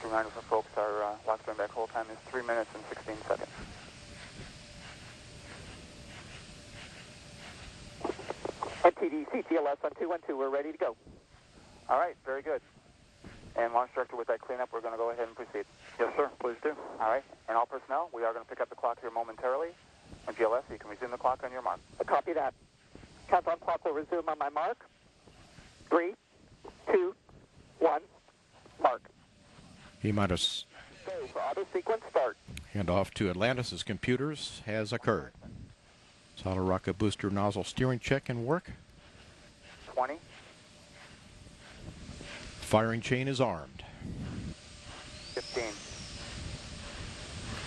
reminder for folks, our lock turn back hold time is 3 minutes and 16 seconds. NTD CTLS on 212, we're ready to go. All right, very good. And launch director, with that cleanup, we're going to go ahead and proceed. Yes, sir, please do. All right, and all personnel, we are going to pick up the clock here momentarily. And GLS, you can resume the clock on your mark. Copy that. Countdown clock will resume on my mark. 3, 2, 1, mark. E-minus. Go for auto sequence start. Handoff to Atlantis' computers has occurred. Solid rocket booster nozzle steering check and work. 20. Firing chain is armed. 15.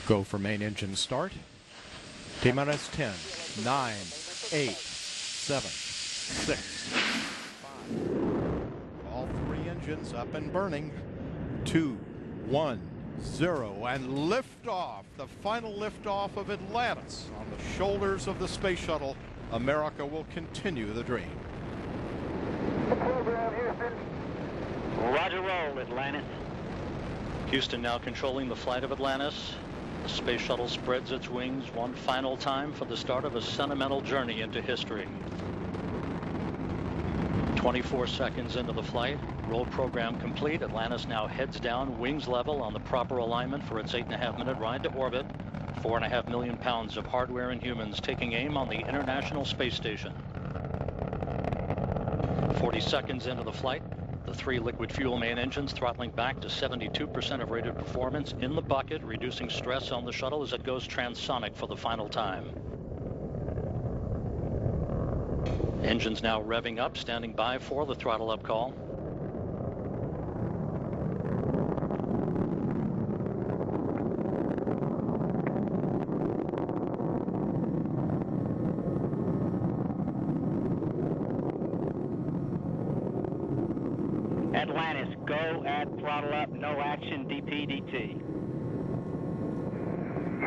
Go for main engine start. T-minus 10, 9, 8, 7, 6, 5. All three engines up and burning. 2, 1, 0, and liftoff. The final liftoff of Atlantis on the shoulders of the space shuttle. America will continue the dream. Program, Houston. Roger, roll, Atlantis. Houston now controlling the flight of Atlantis. The space shuttle spreads its wings one final time for the start of a sentimental journey into history. 24 seconds into the flight, roll program complete. Atlantis now heads down, wings level on the proper alignment for its 8.5-minute ride to orbit. 4.5 million pounds of hardware and humans taking aim on the International Space Station. 40 seconds into the flight, the three liquid fuel main engines throttling back to 72% of rated performance in the bucket, reducing stress on the shuttle as it goes transonic for the final time. Engines now revving up, standing by for the throttle up call. Atlantis, go at throttle up, no action, DPDT.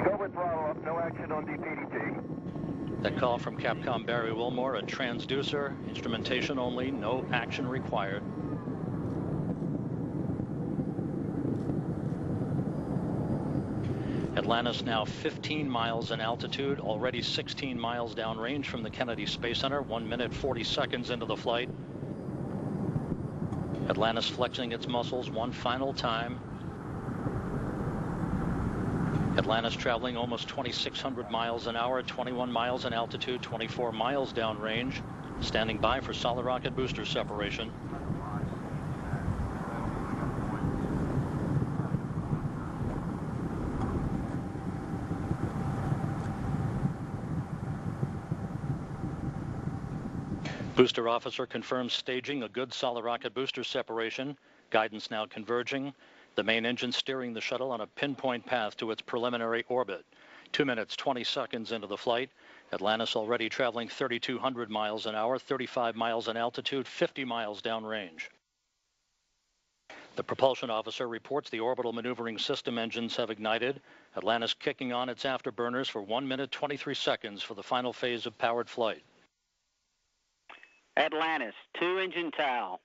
Go with throttle up, no action on DPDT. That call from Capcom Barry Wilmore, a transducer, instrumentation only, no action required. Atlantis now 15 miles in altitude, already 16 miles downrange from the Kennedy Space Center, 1 minute 40 seconds into the flight. Atlantis flexing its muscles one final time. Atlantis traveling almost 2,600 miles an hour, 21 miles in altitude, 24 miles downrange, standing by for solid rocket booster separation. Booster officer confirms staging a good solid rocket booster separation. Guidance now converging. The main engine steering the shuttle on a pinpoint path to its preliminary orbit. 2 minutes, 20 seconds into the flight. Atlantis already traveling 3,200 miles an hour, 35 miles in altitude, 50 miles downrange. The propulsion officer reports the orbital maneuvering system engines have ignited. Atlantis kicking on its afterburners for 1 minute, 23 seconds for the final phase of powered flight. Atlantis, 2 engine towel.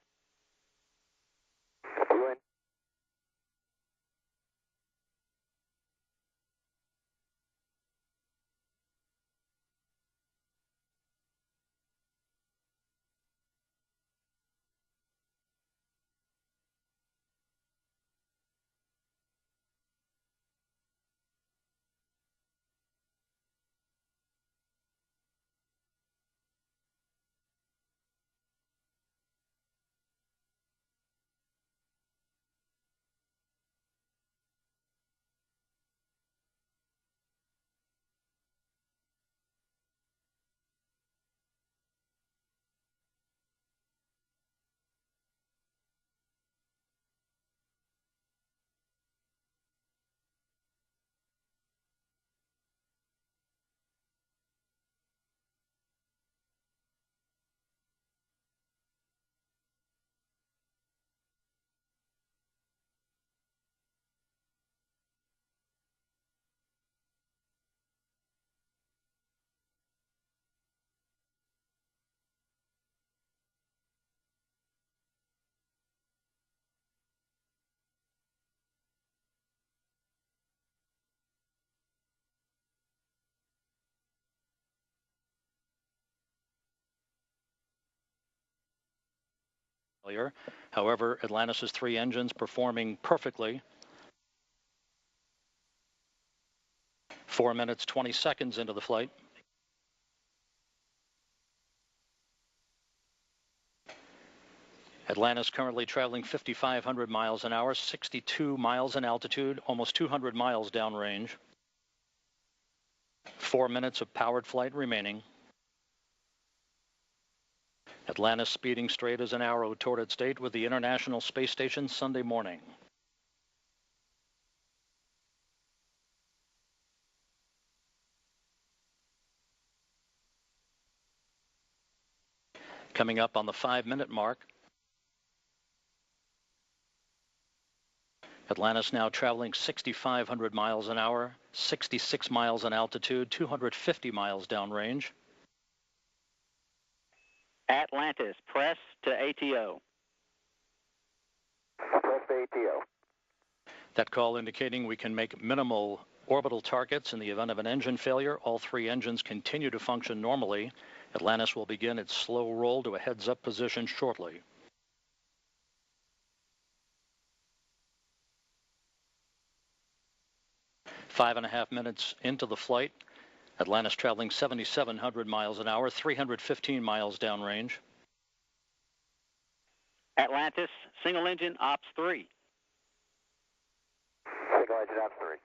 failure. However, Atlantis' 3 engines performing perfectly. 4 minutes, 20 seconds into the flight. Atlantis currently traveling 5,500 miles an hour, 62 miles in altitude, almost 200 miles downrange. 4 minutes of powered flight remaining. Atlantis speeding straight as an arrow toward its date with the International Space Station Sunday morning. Coming up on the 5-minute mark. Atlantis now traveling 6,500 miles an hour, 66 miles in altitude, 250 miles downrange. Atlantis, press to ATO. Press to ATO. That call indicating we can make minimal orbital targets in the event of an engine failure. All 3 engines continue to function normally. Atlantis will begin its slow roll to a heads-up position shortly. 5.5 minutes into the flight. Atlantis traveling 7,700 miles an hour, 315 miles downrange. Atlantis, single engine, ops 3. Single engine ops 3.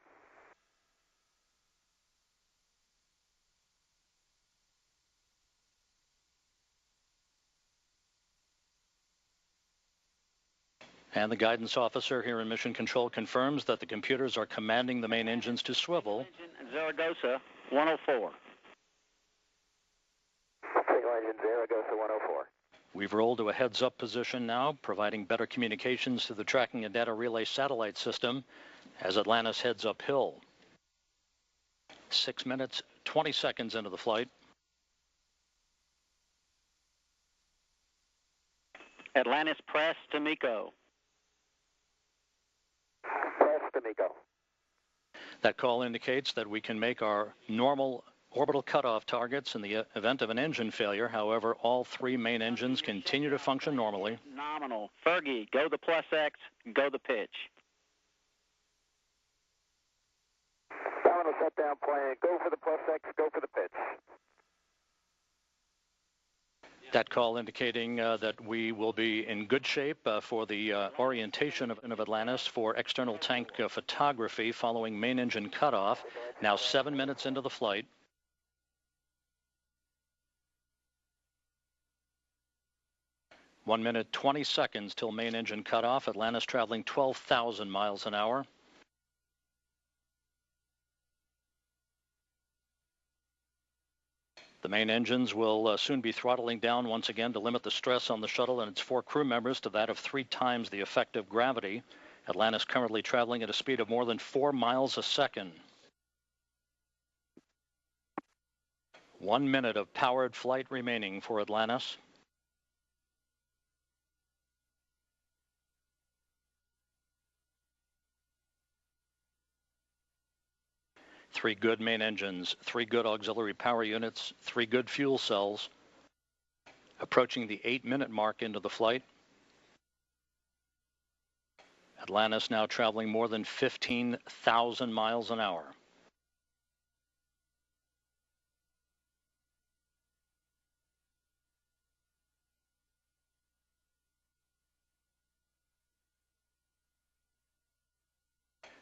And the guidance officer here in Mission Control confirms that the computers are commanding the main engines to swivel. Engine Zaragoza, 104. Single engine Zaragoza 104. We've rolled to a heads-up position now, providing better communications to the tracking and data relay satellite system as Atlantis heads uphill. 6 minutes, 20 seconds into the flight. Atlantis, press to MECO. Press to MECO. That call indicates that we can make our normal orbital cutoff targets in the event of an engine failure. However, all 3 main engines continue to function normally. Nominal. Fergie, go the plus X, go the pitch. Nominal shutdown plan. Go for the plus X, go for the pitch. That call indicating that we will be in good shape for the orientation of Atlantis for external tank photography following main engine cutoff. Now 7 minutes into the flight. One minute, 20 seconds till main engine cutoff. Atlantis traveling 12,000 miles an hour. The main engines will soon be throttling down once again to limit the stress on the shuttle and its 4 crew members to that of 3 times the effective gravity. Atlantis currently traveling at a speed of more than 4 miles a second. 1 minute of powered flight remaining for Atlantis. Three good main engines, 3 good auxiliary power units, 3 good fuel cells. Approaching the 8-minute mark into the flight. Atlantis now traveling more than 15,000 miles an hour.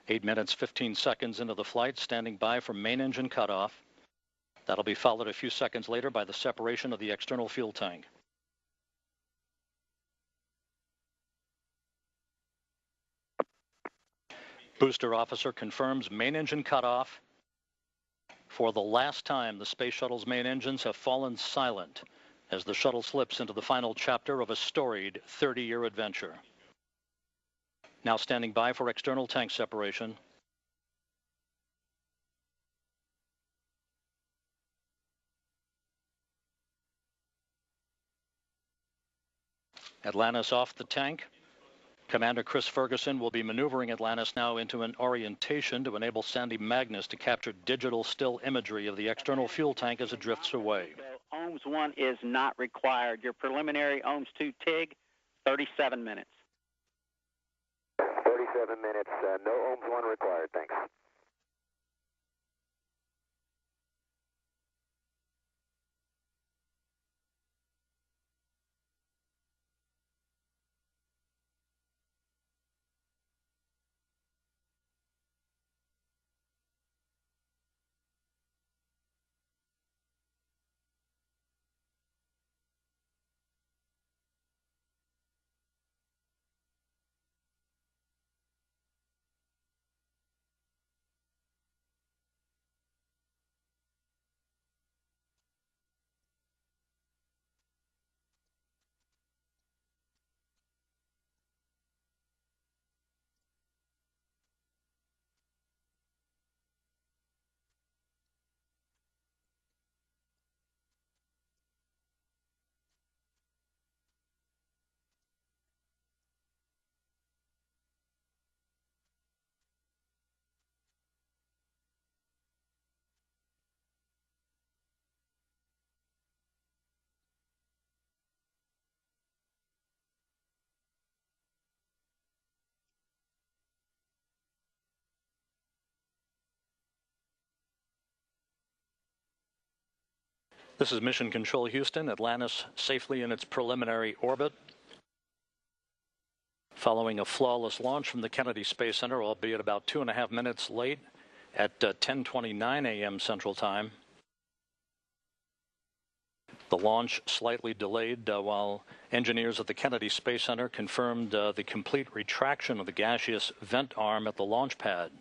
Eight minutes, 15 seconds into the flight, standing by for main engine cutoff. That'll be followed a few seconds later by the separation of the external fuel tank. Booster officer confirms main engine cutoff. For the last time, the space shuttle's main engines have fallen silent as the shuttle slips into the final chapter of a storied 30-year adventure. Now standing by for external tank separation. Atlantis off the tank. Commander Chris Ferguson will be maneuvering Atlantis now into an orientation to enable Sandy Magnus to capture digital still imagery of the external fuel tank as it drifts away. So OMS 1 is not required. Your preliminary OMS 2 TIG 37 minutes. 37 minutes. No ohms 1 required. Thanks. This is Mission Control Houston. Atlantis safely in its preliminary orbit. Following a flawless launch from the Kennedy Space Center, albeit about 2.5 minutes late at 10:29 a.m. Central Time. The launch slightly delayed while engineers at the Kennedy Space Center confirmed the complete retraction of the gaseous vent arm at the launch pad.